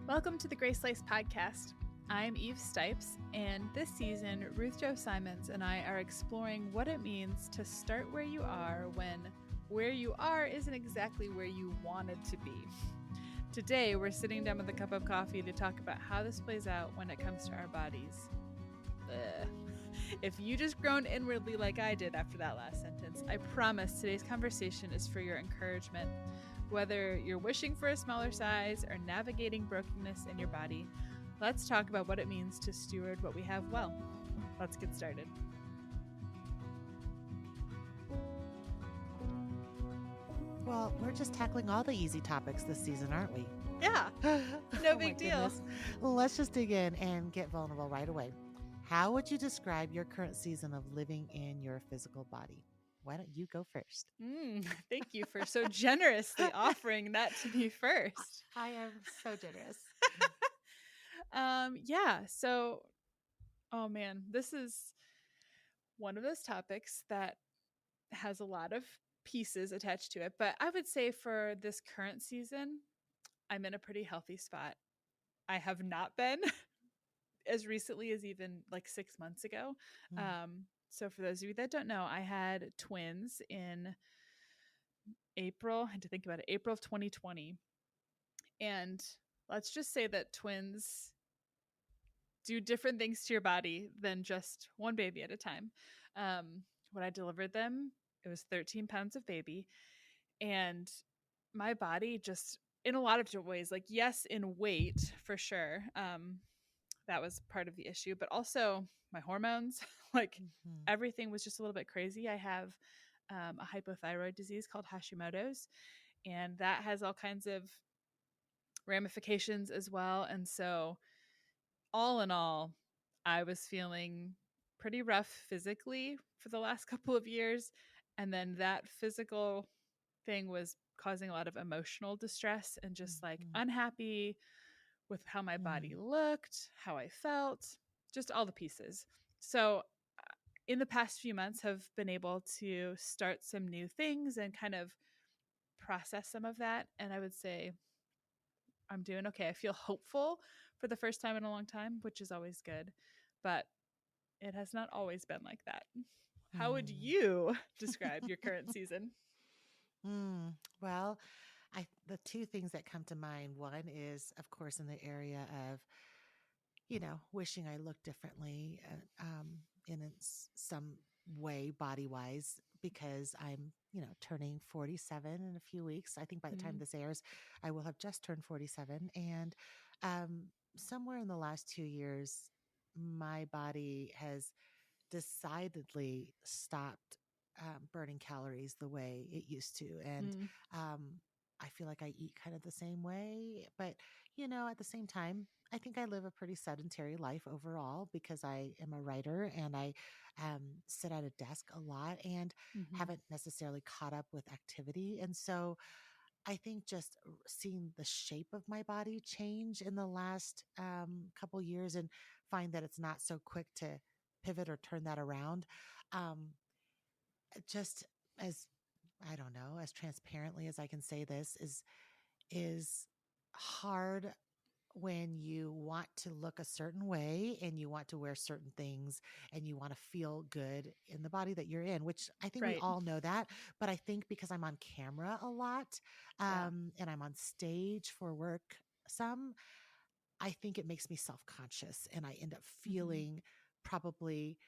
Welcome to the Grace Slice podcast. I'm Eve Stipes, and this season, Ruth Jo Simons and I are exploring what it means to start where you are when where you are isn't exactly where you wanted to be. Today, we're sitting down with a cup of coffee to talk about how this plays out when it comes to our bodies. Ugh. If you just groaned inwardly like I did after that last sentence, I promise today's conversation is for your encouragement. Whether you're wishing for a smaller size or navigating brokenness in your body, let's talk about what it means to steward what we have well. Let's get started. Well, we're just tackling all the easy topics this season, aren't we? Yeah, no big deal. Goodness. Let's just dig in and get vulnerable right away. How would you describe your current season of living in your physical body? Why don't you go first? Thank you for so generously offering that to me first. I am so generous. Oh man, this is one of those topics that has a lot of pieces attached to it. But I would say for this current season, I'm in a pretty healthy spot. I have not been as recently as even like 6 months ago. So for those of you that don't know, I had twins in April. I had to think about it, April of 2020. And let's just say that twins do different things to your body than just one baby at a time. When I delivered them, it was 13 pounds of baby. And my body just, in a lot of different ways, like, yes, in weight for sure. That was part of the issue, but also my hormones, like everything was just a little bit crazy. I have a hypothyroid disease called Hashimoto's, and that has all kinds of ramifications as well. And so all in all, I was feeling pretty rough physically for the last couple of years. And then that physical thing was causing a lot of emotional distress and just like unhappy with how my body looked, how I felt, just all the pieces. So in the past few months have been able to start some new things and kind of process some of that. And I would say I'm doing okay. I feel hopeful for the first time in a long time, which is always good, but it has not always been like that. How would you describe your current season? Well, the two things that come to mind, one is, of course, in the area of, wishing I looked differently in some way body-wise, because I'm, turning 47 in a few weeks. I think by the time this airs, I will have just turned 47. And somewhere in the last 2 years, my body has decidedly stopped burning calories the way it used to. And I feel like I eat kind of the same way. But, at the same time, I think I live a pretty sedentary life overall because I am a writer and I sit at a desk a lot and haven't necessarily caught up with activity. And so I think just seeing the shape of my body change in the last couple years and find that it's not so quick to pivot or turn that around. Just as, I don't know, as transparently as I can say this is hard when you want to look a certain way and you want to wear certain things and you want to feel good in the body that you're in, which I think we all know that. But I think because I'm on camera a lot and I'm on stage for work I think it makes me self-conscious and I end up feeling probably,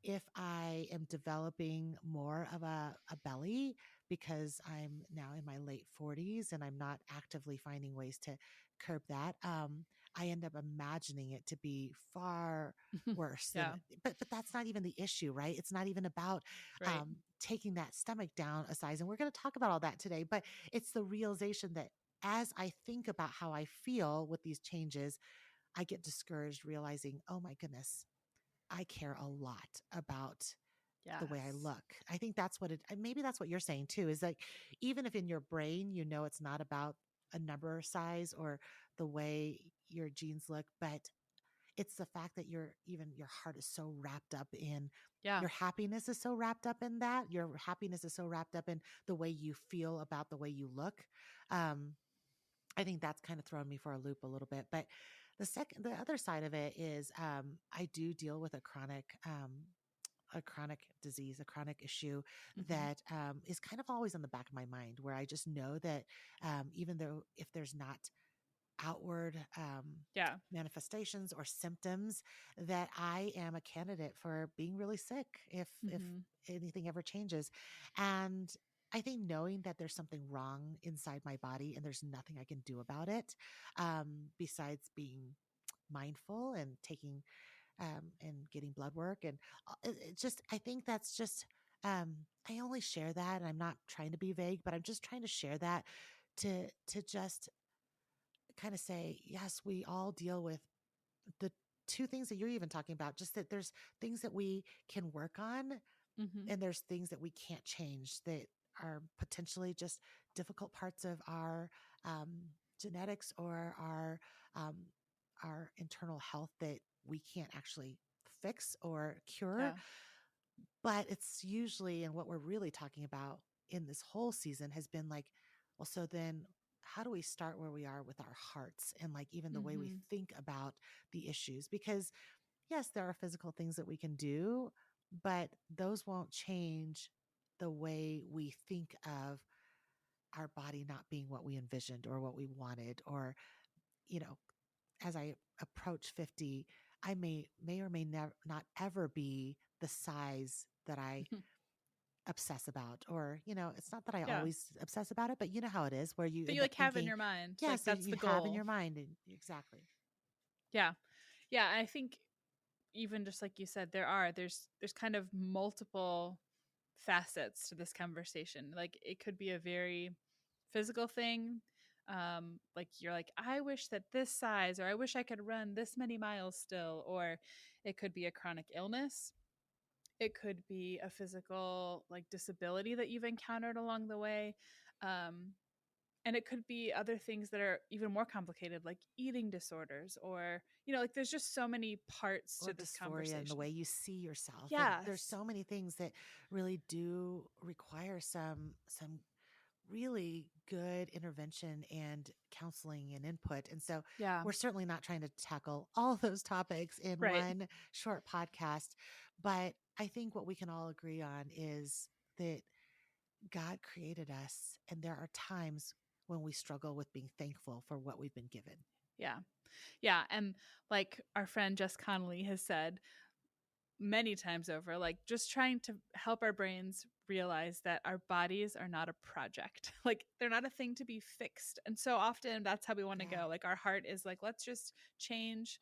if I am developing more of a belly because I'm now in my late 40s and I'm not actively finding ways to curb that, I end up imagining it to be far worse. But that's not even the issue, right? It's not even about taking that stomach down a size. And we're going to talk about all that today, but it's the realization that as I think about how I feel with these changes, I get discouraged realizing, oh my goodness, I care a lot about the way I look. I think that's maybe that's what you're saying too, is like, even if in your brain, it's not about a number size or the way your jeans look, but it's the fact that your heart is so wrapped up in your happiness is so wrapped up in that. Your happiness is so wrapped up in the way you feel about the way you look. I think that's kind of thrown me for a loop a little bit. But the other side of it is, I do deal with a chronic disease, a chronic issue Hmm. that is kind of always in the back of my mind, where I just know that even though if there's not outward Yeah. manifestations or symptoms, that I am a candidate for being really sick if Hmm. anything ever changes. And I think knowing that there's something wrong inside my body and there's nothing I can do about it, besides being mindful and taking and getting blood work, and it just, I think that's just, I only share that, and I'm not trying to be vague, but I'm just trying to share that to just kind of say, yes, we all deal with the two things that you're even talking about, just that there's things that we can work on Hmm. and there's things that we can't change that are potentially just difficult parts of our um, genetics or um, our internal health that we can't actually fix or cure. Yeah. But it's usually, and what we're really talking about in this whole season has been like, well, so then how do we start where we are with our hearts and like even the way we Hmm. think about the issues? Because yes, there are physical things that we can do, but those won't change the way we think of our body not being what we envisioned or what we wanted. Or, you know, as I approach 50, I may or may never not ever be the size that I obsess about. Or, it's not that I Yeah. always obsess about it, but you know how it is where you That you end up like have in thinking, your mind. Like yes, that that's you the have in goal. your mind. And exactly. Yeah. Yeah. I think even just like you said, there's kind of multiple facets to this conversation. Like it could be a very physical thing. Like you're like, I wish that this size, or I wish I could run this many miles still, or it could be a chronic illness. It could be a physical like disability that you've encountered along the way. Um, and it could be other things that are even more complicated, like eating disorders, or like there's just so many parts Or to this dysphoria in the conversation. way you see yourself. And there's Yes. so many things that really do require some really good intervention and counseling and input. And so Yeah. we're certainly not trying to tackle all those topics in Right. one short podcast. But I think what we can all agree on is that God created us, and there are times when we struggle with being thankful for what we've been given. Yeah. Yeah. And like our friend Jess Connolly has said many times over, like just trying to help our brains realize that our bodies are not a project. Like they're not a thing to be fixed. And so often that's how we want to Yeah. go. Like our heart is like, let's just change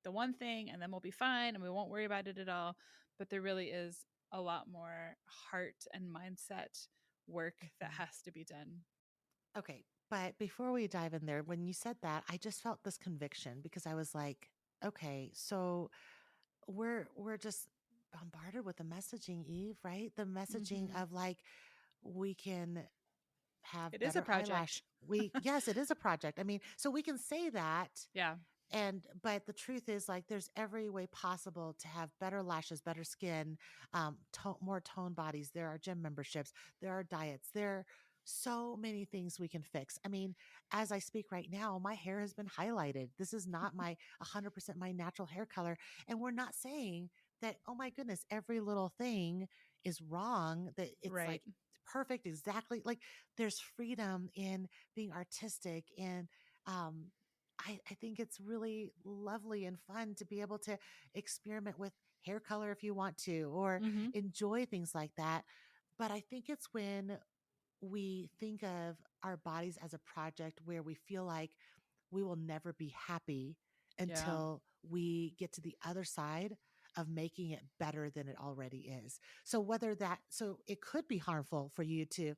the one thing and then we'll be fine and we won't worry about it at all. But there really is a lot more heart and mindset work that Mhm. has to be done. Okay. But before we dive in there, when you said that, I just felt this conviction because I was like, okay, so we're just bombarded with the messaging, Eve, right? The messaging Hmm. of like we can have It is a better eyelash. project. Yes, it is a project. I mean, so we can say that, Yeah. and but the truth is like there's every way possible to have better lashes, better skin, more toned bodies. There are gym memberships, there are diets, there are so many things we can fix. I mean, as I speak right now, my hair has been highlighted. This is not my 100% my natural hair color. And we're not saying that, oh my goodness, every little thing is wrong, that it's Right. like perfect, exactly. Like there's freedom in being artistic and um I think it's really lovely and fun to be able to experiment with hair color if you want to, or Hmm. enjoy things like that. But I think it's when we think of our bodies as a project where we feel like we will never be happy Yeah. until we get to the other side of making it better than it already is. So it could be harmful for you to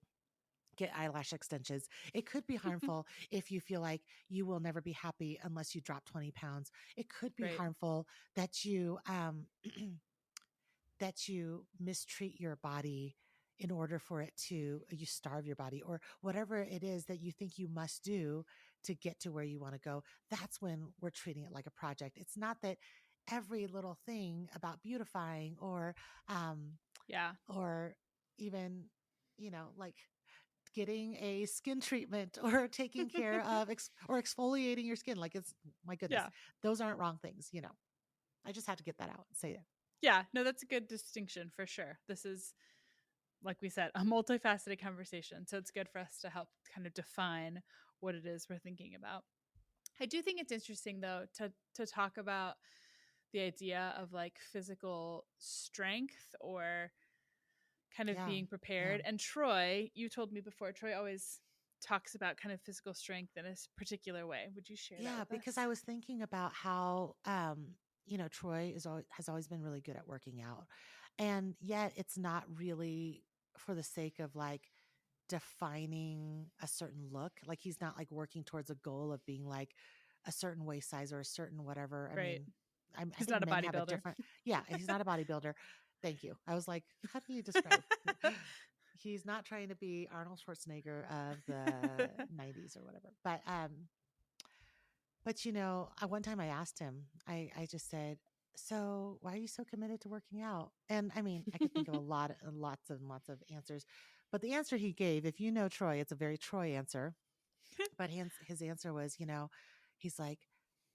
get eyelash extensions. It could be harmful if you feel like you will never be happy unless you drop 20 pounds. It could be Right. harmful that you that you mistreat your body in order for it to you starve your body or whatever it is that you think you must do to get to where you want to go. That's when we're treating it like a project. It's not that every little thing about beautifying um Yeah. or even like getting a skin treatment or taking care of or exfoliating your skin. Like, it's, my goodness, Yeah. those aren't wrong things, you know. I just had to get that out and say it. Yeah. No, that's a good distinction for sure. This is, like we said, a multifaceted conversation. So it's good for us to help kind of define what it is we're thinking about. I do think it's interesting though to talk about the idea of like physical strength or kind of Yeah. being Yeah. prepared. And Troy, you told me before, Troy always talks about kind of physical strength in a particular way. Would you share that Yeah, with because us? I was thinking about how, you know, Troy has always been really good at working out. And yet it's not really for the sake of like defining a certain look. Like, he's not like working towards a goal of being like a certain waist size or a certain whatever. I Right. mean, I He's think not a men have a bodybuilder. different, yeah, he's not a bodybuilder. Thank you. I was like, how do you describe? He's not trying to be Arnold Schwarzenegger of the 90s or whatever. But you know, one time I asked him, I just said, "So why are you so committed to working out?" And I mean, I could think of lots and lots of answers, but the answer he gave, if you know Troy, it's a very Troy answer. But his answer was, you know, he's like,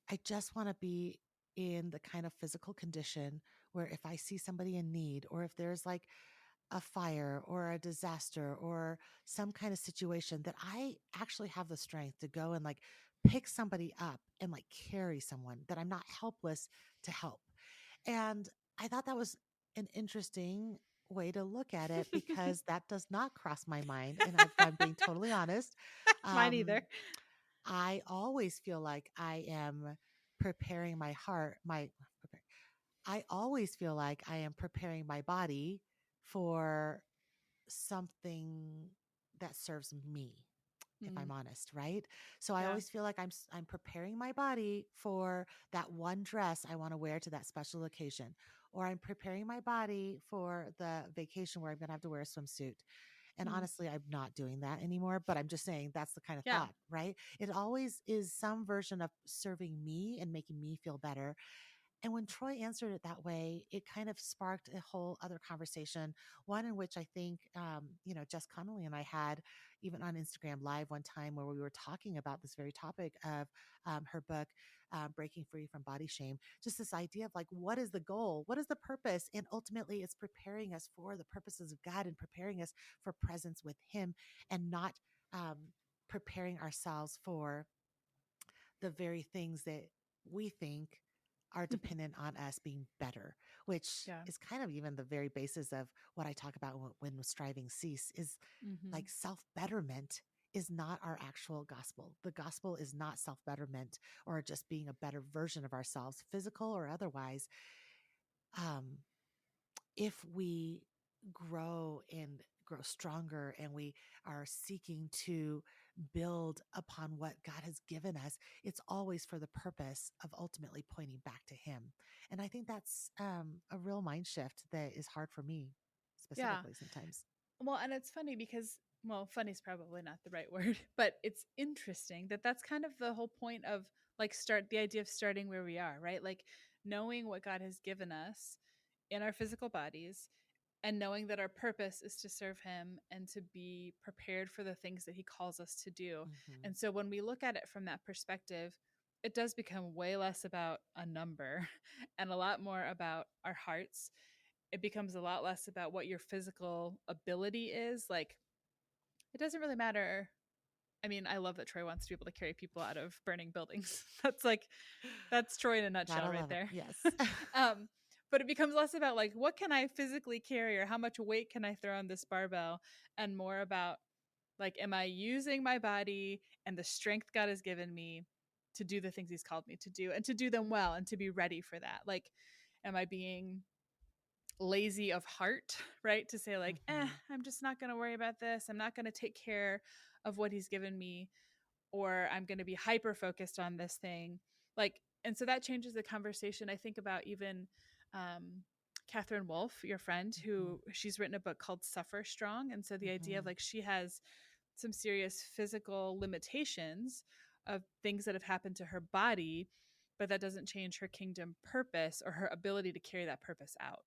"I just want to be in the kind of physical condition where if I see somebody in need, or if there's like a fire or a disaster or some kind of situation, that I actually have the strength to go and like pick somebody up and like carry someone, that I'm not helpless to help." And I thought that was an interesting way to look at it, because that does not cross my mind. And if I'm being totally honest, Mine either. um, I always feel like I am preparing my heart, I always feel like I am preparing my body for something that serves me, if Mm, I'm honest, right? So I yeah. always feel like I'm preparing my body for that one dress I want to wear to that special occasion, or I'm preparing my body for the vacation where I'm going to have to wear a swimsuit. And Mm, honestly, I'm not doing that anymore, but I'm just saying that's the kind of yeah. thought, right? It always is some version of serving me and making me feel better. And when Troy answered it that way, it kind of sparked a whole other conversation, one in which I think, you know, Jess Connolly and I had even on Instagram Live one time, where we were talking about this very topic of her book, Breaking Free from Body Shame. Just this idea of like, what is the goal? What is the purpose? And ultimately, it's preparing us for the purposes of God and preparing us for presence with Him, and not preparing ourselves for the very things that we think are dependent on us being better, which Yeah. is kind of even the very basis of what I talk about when striving cease, is Hmm. like self betterment is not our actual gospel. The gospel is not self betterment or just being a better version of ourselves, physical or otherwise. Um, if we grow stronger, and we are seeking to build upon what God has given us, it's always for the purpose of ultimately pointing back to Him. And I think that's a real mind shift that is hard for me Yeah. specifically sometimes. Well, and it's funny because, well, funny is probably not the right word, but it's interesting that that's kind of the whole point of like the idea of starting where we are, right? Like knowing what God has given us in our physical bodies and knowing that our purpose is to serve Him and to be prepared for the things that He calls us to do. Hmm. And so when we look at it from that perspective, it does become way less about a number and a lot more about our hearts. It becomes a lot less about what your physical ability is. Like, it doesn't really matter. I mean, I love that Troy wants to be able to carry people out of burning buildings. That's Troy in a nutshell Gotta right love it. there. Yes. um, but it becomes less about like what can I physically carry or how much weight can I throw on this barbell, and more about like, am I using my body and the strength God has given me to do the things He's called me to do and to do them well and to be ready for that? Like, am I being lazy of heart, right? To say, like, Hmm. I'm just not going to worry about this. I'm not going to take care of what He's given me, or I'm going to be hyper focused on this thing. Like, and so that changes the conversation. I think about even Catherine Wolfe, your friend, Hmm. who she's written a book called Suffer Strong. And so the idea of Hmm. like she has some serious physical limitations of things that have happened to her body, but that doesn't change her kingdom purpose or her ability to carry that purpose out.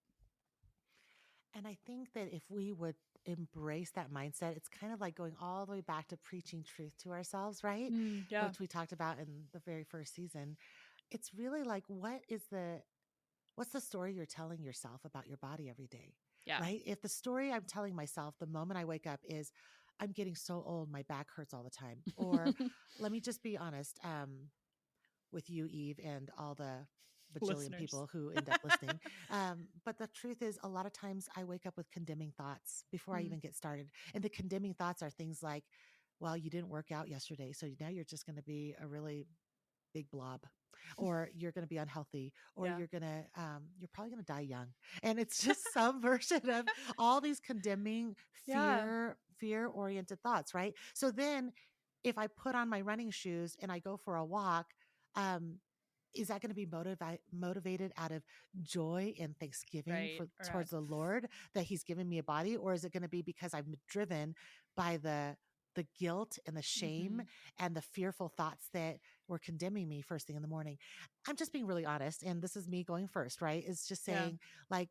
And I think that if we would embrace that mindset, it's kind of like going all the way back to preaching truth to ourselves, right? Yeah. Which we talked about in the very first season. It's really like, what's the story you're telling yourself about your body every day, Yeah. right? If the story I'm telling myself the moment I wake up is, I'm getting so old, my back hurts all the time. Or let me just be honest, with you, Eve, and all the bajillion Listeners. people who end up listening. But the truth is, a lot of times I wake up with condemning thoughts before I Mm. even get started. And the condemning thoughts are things like, well, you didn't work out yesterday, so now you're just going to be a really big blob, or you're going to be unhealthy, or Yeah. you're probably going to die young. And it's just some version of all these condemning Yeah. fear oriented thoughts, right? So then if I put on my running shoes and I go for a walk, um is that going to be motivated out of joy and thanksgiving Right. for Or towards the Lord that he's given me a body? Or is it going to be because I'm driven by the guilt and the shame Mhm. and the fearful thoughts that were condemning me first thing in the morning? I'm just being really honest. And this is me going first, right? It's just Yeah. saying, like,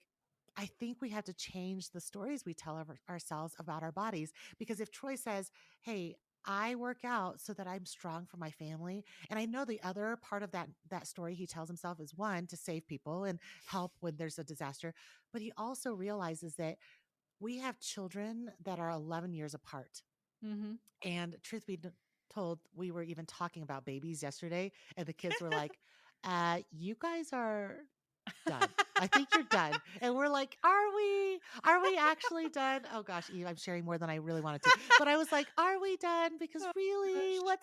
I think we have to change the stories we tell of ourselves about our bodies. Because if Troy says, hey, I work out so that I'm strong for my family. And I know the other part of that story he tells himself is, one, to save people and help when there's a disaster. But he also realizes that we have children that are 11 years apart. Mhm. And truth be told, we were even talking about babies yesterday, and the kids were like, you guys are done. I think you're done. And we're like, are we? Are we actually done? Oh gosh, Eve, I'm sharing more than I really wanted to. But I was like, are we done? Because Oh really, gosh.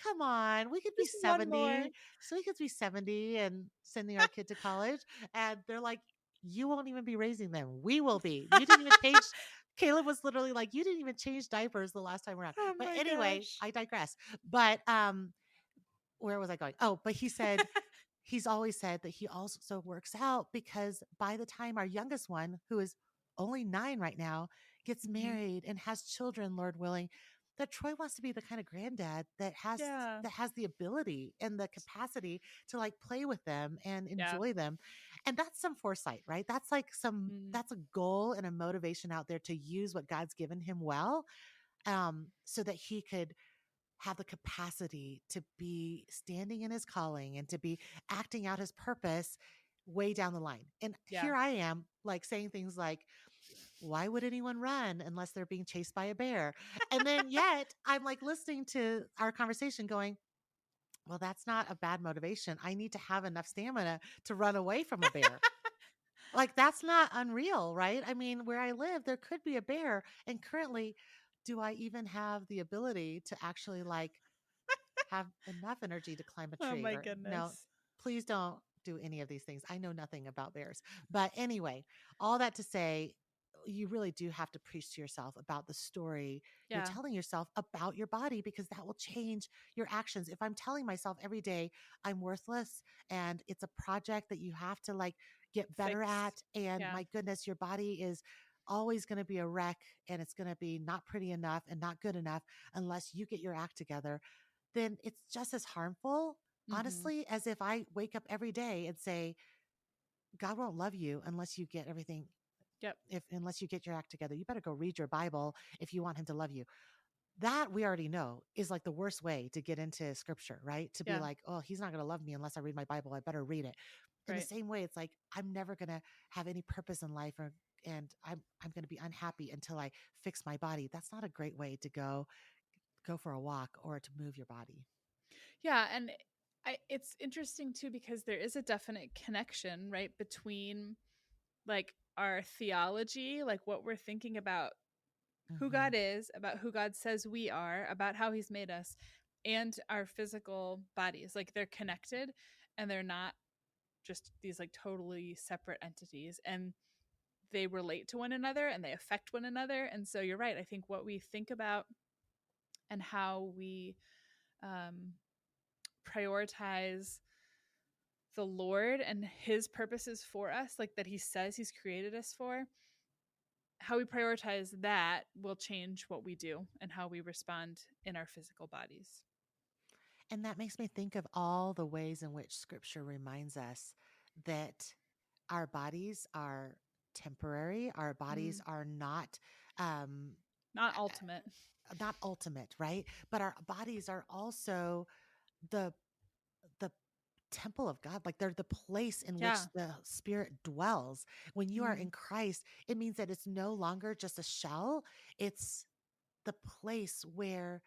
come on, we could be Just one more. 70. So we could be 70 and sending our kid to college. And they're like, you won't even be raising them. We will be. You didn't even change. Caleb was literally like, you didn't even change diapers the last time around. Oh But my anyway, gosh. I digress. But where was I going? Oh, but he said, he's always said that he also works out because by the time our youngest one, who is only 9 right now, gets Mhm. married and has children, Lord willing, that Troy wants to be the kind of granddad Yeah. that has the ability and the capacity to like play with them and Yeah. enjoy them. And that's some foresight, right? That's like Mm. that's a goal and a motivation out there to use what God's given him well, so that he could have the capacity to be standing in his calling and to be acting out his purpose way down the line. And Yeah. here I am, like saying things like, why would anyone run unless they're being chased by a bear? And then yet I'm like listening to our conversation going, well, that's not a bad motivation. I need to have enough stamina to run away from a bear. Like, that's not unreal, right? I mean, where I live, there could be a bear. And currently, do I even have the ability to actually like have enough energy to climb a Oh tree? my Or no, goodness. please don't do any of these things. I know nothing about bears. But anyway, all that to say, you really do have to preach to yourself about the story you're Yeah. telling yourself about your body, because that will change your actions. If I'm telling myself every day I'm worthless and it's a project that you have to like get better Fix. at, and Yeah. my goodness, your body is always going to be a wreck and it's going to be not pretty enough and not good enough unless you get your act together, then it's just as harmful, Mhm. honestly, as if I wake up every day and say, God won't love you unless you get everything, Yep. if unless you get your act together. You better go read your Bible if you want him to love you. That we already know is like the worst way to get into scripture, right? To be Yeah. like, oh, he's not going to love me unless I read my Bible. I better read it. In the Right. same way, it's like I'm never going to have any purpose in life, or and I'm going to be unhappy until I fix my body. That's not a great way to go for a walk or to move your body. Yeah, and it's interesting too because there is a definite connection, right, between like our theology, like what we're thinking about who God Mhm. is, about who God says we are, about how he's made us, and our physical bodies. Like they're connected and they're not just these like totally separate entities, and they relate to one another and they affect one another. And so you're right. I think what we think about and how we um, prioritize the Lord and his purposes for us, like that he says he's created us for, how we prioritize that will change what we do and how we respond in our physical bodies. And that makes me think of all the ways in which scripture reminds us that our bodies are temporary. Our bodies Mm, are not um, Not ultimate. not ultimate, right? But our bodies are also the the temple of God. Like they're the place in which Yeah. the spirit dwells. When you are Mm-hmm. in Christ, it means that it's no longer just a shell. It's the place where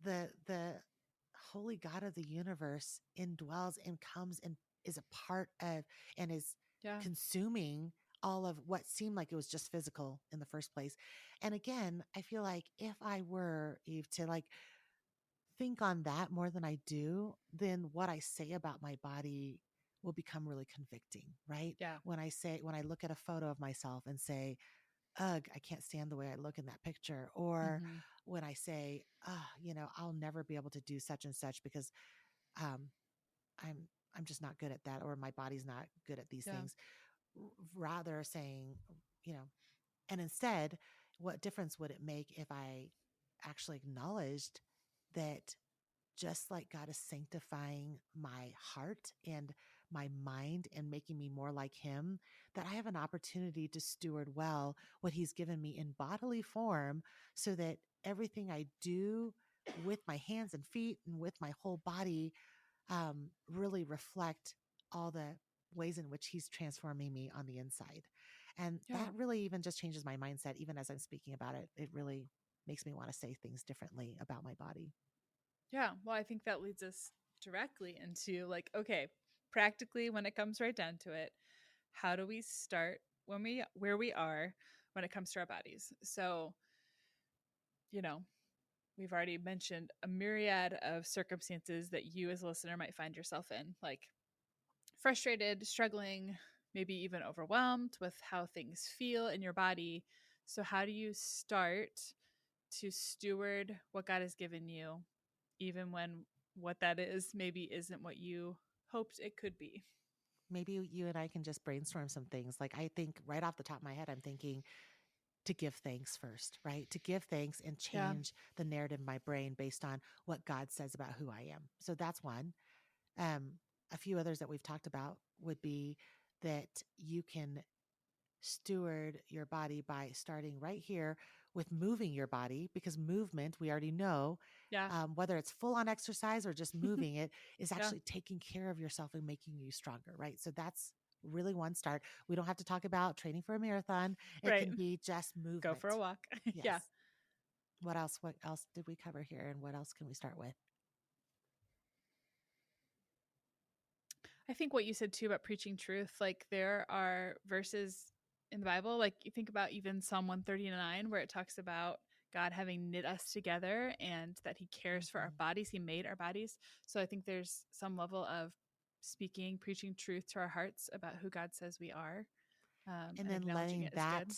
the holy God of the universe indwells and comes and is a part of and is Yeah. consuming all of what seemed like it was just physical in the first place. And again, I feel like if I were Eve to like think on that more than I do, then what I say about my body will become really convicting, right? Yeah. When I look at a photo of myself and say, ugh, I can't stand the way I look in that picture. Or Mm-hmm. when I say, I'll never be able to do such and such because um, I'm I'm just not good at that, or my body's not good at these Yeah. things. Rather saying, you know, and instead, what difference would it make if I actually acknowledged that just like God is sanctifying my heart and my mind and making me more like Him, that I have an opportunity to steward well what He's given me in bodily form so that everything I do with my hands and feet and with my whole body really reflect all the ways in which He's transforming me on the inside. And Yeah. that really even just changes my mindset, even as I'm speaking about it. It really makes me want to say things differently about my body. Yeah. Well, I think that leads us directly into like, okay, practically when it comes right down to it, how do we start when we where we are when it comes to our bodies? So, you know, we've already mentioned a myriad of circumstances that you as a listener might find yourself in, like frustrated, struggling, maybe even overwhelmed with how things feel in your body. So, how do you start to steward what God has given you, even when what that is maybe isn't what you hoped it could be? Maybe you and I can just brainstorm some things. Like I think right off the top of my head, I'm thinking to give thanks first, right? To give thanks and Yeah. change the narrative in my brain based on what God says about who I am. So that's one. Um, a few others that we've talked about would be that you can steward your body by starting right here with moving your body because movement, we already know, Yeah. whether it's full on exercise or just moving it, is Yeah. actually taking care of yourself and making you stronger, right? So that's really one start. We don't have to talk about training for a marathon, it Right. can be just Go for a movement. walk. Yes. Yeah. What else? What else did we cover here? And what else can we start with? I think what you said too about preaching truth, like there are verses in the Bible, like you think about even Psalm 139, where it talks about God having knit us together and that He cares for our Mhm. bodies. He made our bodies. So I think there's some level of speaking, preaching truth to our hearts about who God says we are, And and then acknowledging letting it as that good.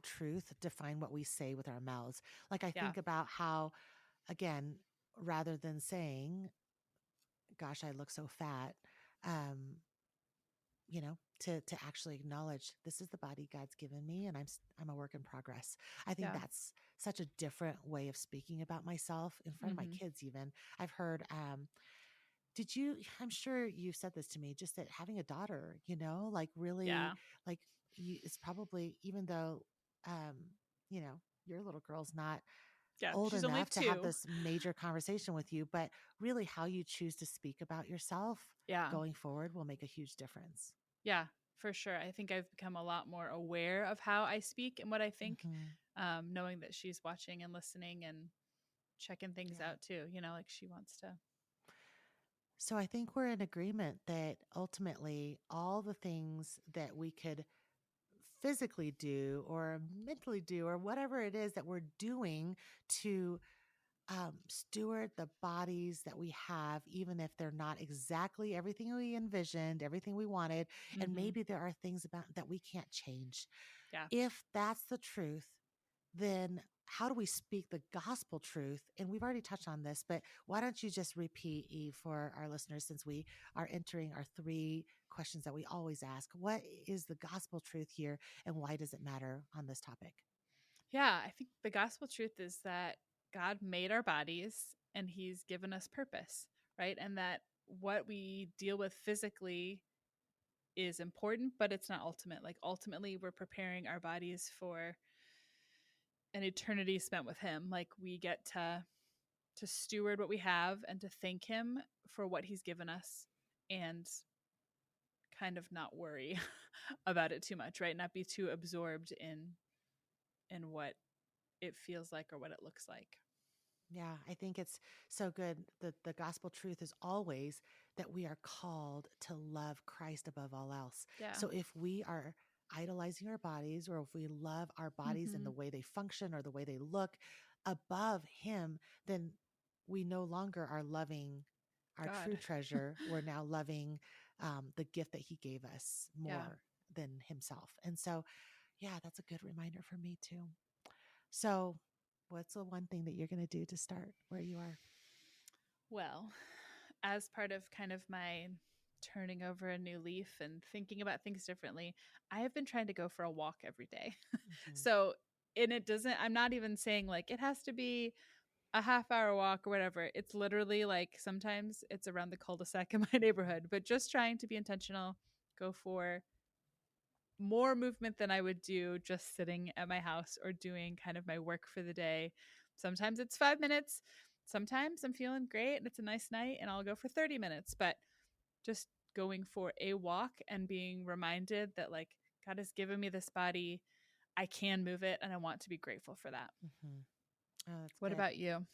truth define what we say with our mouths. Like I Yeah. think about how, again, rather than saying, gosh, I look so fat, um, to actually acknowledge this is the body God's given me and I'm a work in progress. I think Yeah. that's such a different way of speaking about myself in front of my Mm-hmm. kids even. I've heard did you I'm sure you said this to me, just that having a daughter, like really Yeah. like it's probably, even though um your little girl's not Yeah. old She's only enough to have 2. this major conversation with you, but really how you choose to speak about yourself Yeah. going forward will make a huge difference. Yeah, for sure. I think I've become a lot more aware of how I speak and what I think, Hmm. knowing that she's watching and listening and checking things Yeah. out too, like she wants to. So I think we're in agreement that ultimately all the things that we could physically do or mentally do or whatever it is that we're doing to steward the bodies that we have, even if they're not exactly everything we envisioned, everything we wanted. And Hmm. maybe there are things about that we can't change. Yeah. If that's the truth, then how do we speak the gospel truth? And we've already touched on this, but why don't you just repeat, Eve, for our listeners, since we are entering our 3 questions that we always ask? What is the gospel truth here, and why does it matter on this topic? Yeah. I think the gospel truth is that God made our bodies and He's given us purpose, right? And that what we deal with physically is important, but it's not ultimate. Like ultimately, we're preparing our bodies for an eternity spent with him. Like we get to steward what we have and to thank him for what he's given us and kind of not worry about it too much, right? Not be too absorbed in what it feels like or what it looks like. Yeah, I think it's so good. The gospel truth is always that we are called to love Christ above all else. Yeah. So if we are idolizing our bodies, or if we love our bodies and the way they function or the way they look above him, then we no longer are loving our God. true treasure. We're now loving the gift that he gave us more than himself. And so, yeah, that's a good reminder for me too. So what's the one thing that you're going to do to start where you are? Well, as part of kind of my turning over a new leaf and thinking about things differently, I have been trying to go for a walk every day. Mm-hmm. So, and it doesn't, I'm not even saying like it has to be a half-hour walk or whatever. It's literally like sometimes it's around the cul-de-sac in my neighborhood, but just trying to be intentional, go for more movement than I would do just sitting at my house or doing kind of my work for the day. Sometimes it's 5 minutes. Sometimes I'm feeling great and it's a nice night and I'll go for 30 minutes, but just going for a walk and being reminded that like God has given me this body. I can move it and I want to be grateful for that. Mm-hmm. Oh, that's What good. about you?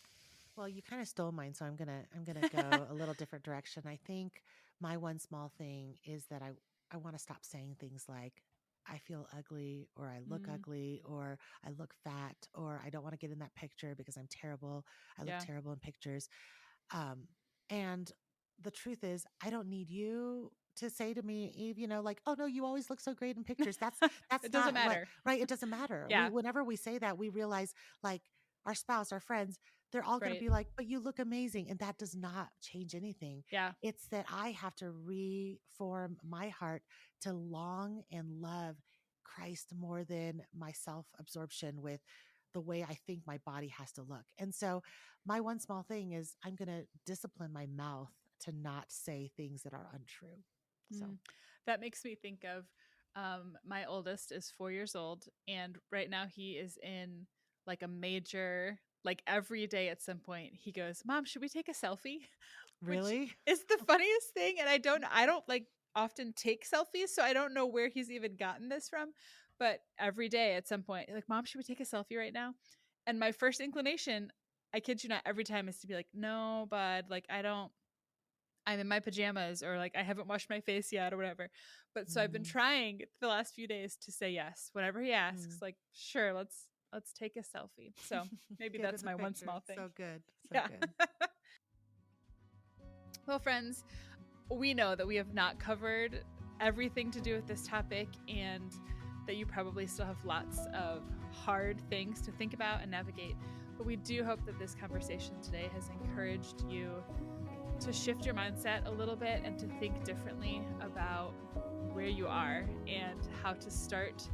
Well, you kind of stole mine, so I'm gonna go a little different direction. I think my one small thing is that I want to stop saying things like I feel ugly or I look ugly or I look fat or I don't want to get in that picture because I'm terrible. I look terrible in pictures. And the truth is, I don't need you to say to me, Eve, like, oh no, you always look so great in pictures. That's It doesn't not matter. right. It doesn't matter. Yeah. Whenever we say that, we realize like our spouse, our friends, they're all going to be like, but you look amazing. And that does not change anything. Yeah. It's that I have to reform my heart to long and love Christ more than my self-absorption with the way I think my body has to look. And so my one small thing is I'm going to discipline my mouth to not say things that are untrue. So that makes me think of my oldest is 4 years old, and right now he is in like a major, like every day at some point he goes, Mom, should we take a selfie? really? Which is the funniest thing. And I don't like often take selfies, so I don't know where he's even gotten this from. But every day at some point, like, Mom, should we take a selfie right now? And my first inclination, I kid you not, every time is to be like, no, bud, like I'm in my pajamas or like I haven't washed my face yet or whatever. But so I've been trying the last few days to say yes. Whenever he asks, like, sure, let's take a selfie. So maybe that's my one small thing. So good. So good. Well, friends, we know that we have not covered everything to do with this topic and that you probably still have lots of hard things to think about and navigate. But we do hope that this conversation today has encouraged you to shift your mindset a little bit and to think differently about where you are and how to start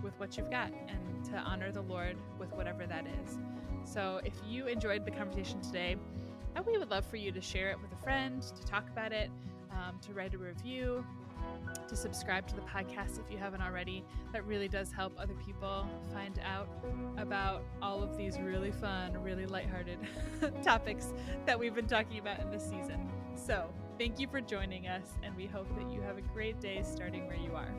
with what you've got and to honor the Lord with whatever that is. So if you enjoyed the conversation today, we would love for you to share it with a friend, to talk about it, to write a review, to subscribe to the podcast if you haven't already. That really does help other people find out about all of these really fun, really lighthearted topics that we've been talking about in this season. So thank you for joining us, and we hope that you have a great day starting where you are.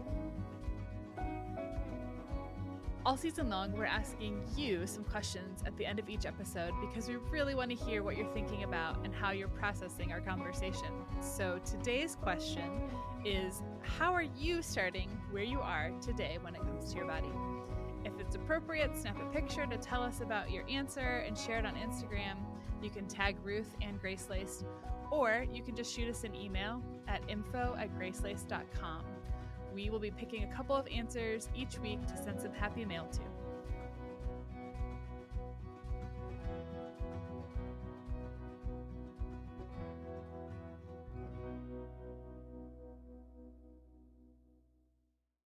All season long, we're asking you some questions at the end of each episode because we really want to hear what you're thinking about and how you're processing our conversation. So today's question is, how are you starting where you are today when it comes to your body? If it's appropriate, snap a picture to tell us about your answer and share it on Instagram. You can tag Ruth and Gracelaced, or you can just shoot us an email at info@gracelaced.com. We will be picking a couple of answers each week to send some happy mail to.